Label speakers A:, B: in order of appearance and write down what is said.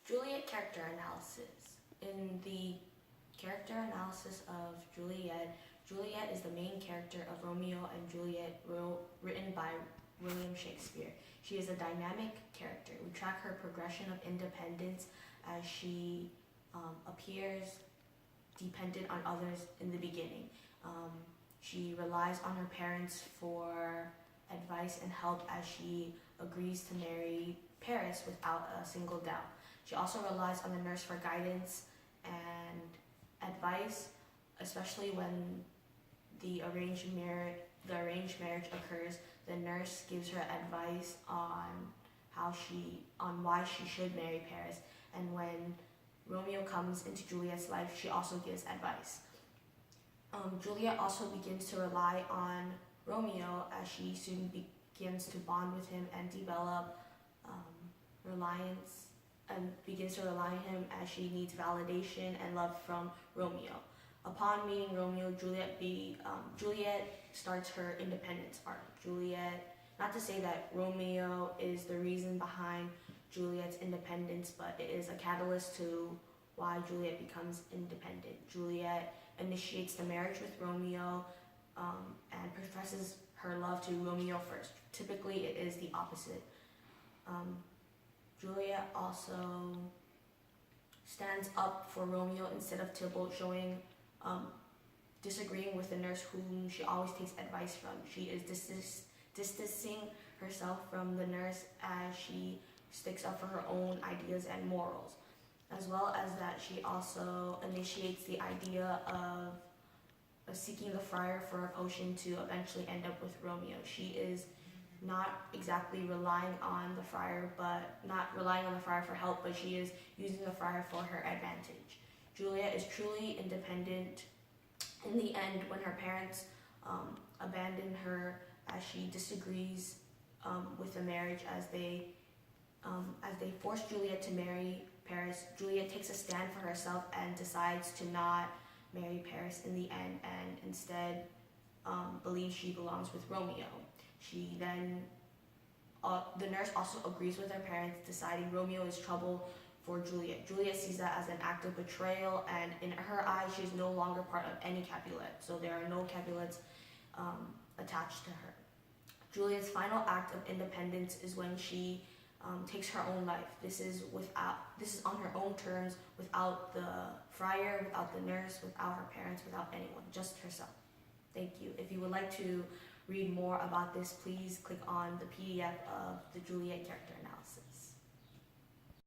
A: Juliet character analysis. In the character analysis of Juliet, Juliet is the main character of Romeo and Juliet, written by William Shakespeare. She is a dynamic character. We track her progression of independence as she appears dependent on others in the beginning. She relies on her parents for advice and help as she agrees to marry Paris without a single doubt. She also relies on the nurse for guidance and advice, especially when the arranged marriage occurs. The nurse gives her advice on why she should marry Paris, and when Romeo comes into Juliet's life, she also gives advice. Juliet also begins to rely on Romeo as she soon begins to bond with him and develop reliance, and begins to rely on him as she needs validation and love from Romeo. Upon meeting Romeo, Juliet starts her independence arc. Not to say that Romeo is the reason behind Juliet's independence, but it is a catalyst to why Juliet becomes independent. Juliet initiates the marriage with Romeo and professes her love to Romeo first. Typically, it is the opposite. Juliet also stands up for Romeo instead of Tybalt, disagreeing with the nurse whom she always takes advice from. She is distancing herself from the nurse as she sticks up for her own ideas and morals, as well as that she also initiates the idea of seeking the friar for a potion to eventually end up with Romeo. She is not exactly relying on the friar for help, but she is using the friar for her advantage. Juliet is truly independent in the end when her parents abandon her as she disagrees with the marriage. As they force Juliet to marry Paris, Juliet takes a stand for herself and decides to not marry Paris in the end, and instead believes she belongs with Romeo. The nurse also agrees with her parents, deciding Romeo is trouble for Juliet. Juliet sees that as an act of betrayal, and in her eyes, she is no longer part of any Capulet, so there are no Capulets attached to her. Juliet's final act of independence is when she takes her own life. This is on her own terms, without the friar, without the nurse, without her parents, without anyone, just herself. Thank you. If you would like to read more about this, please click on the PDF of the Juliet character analysis.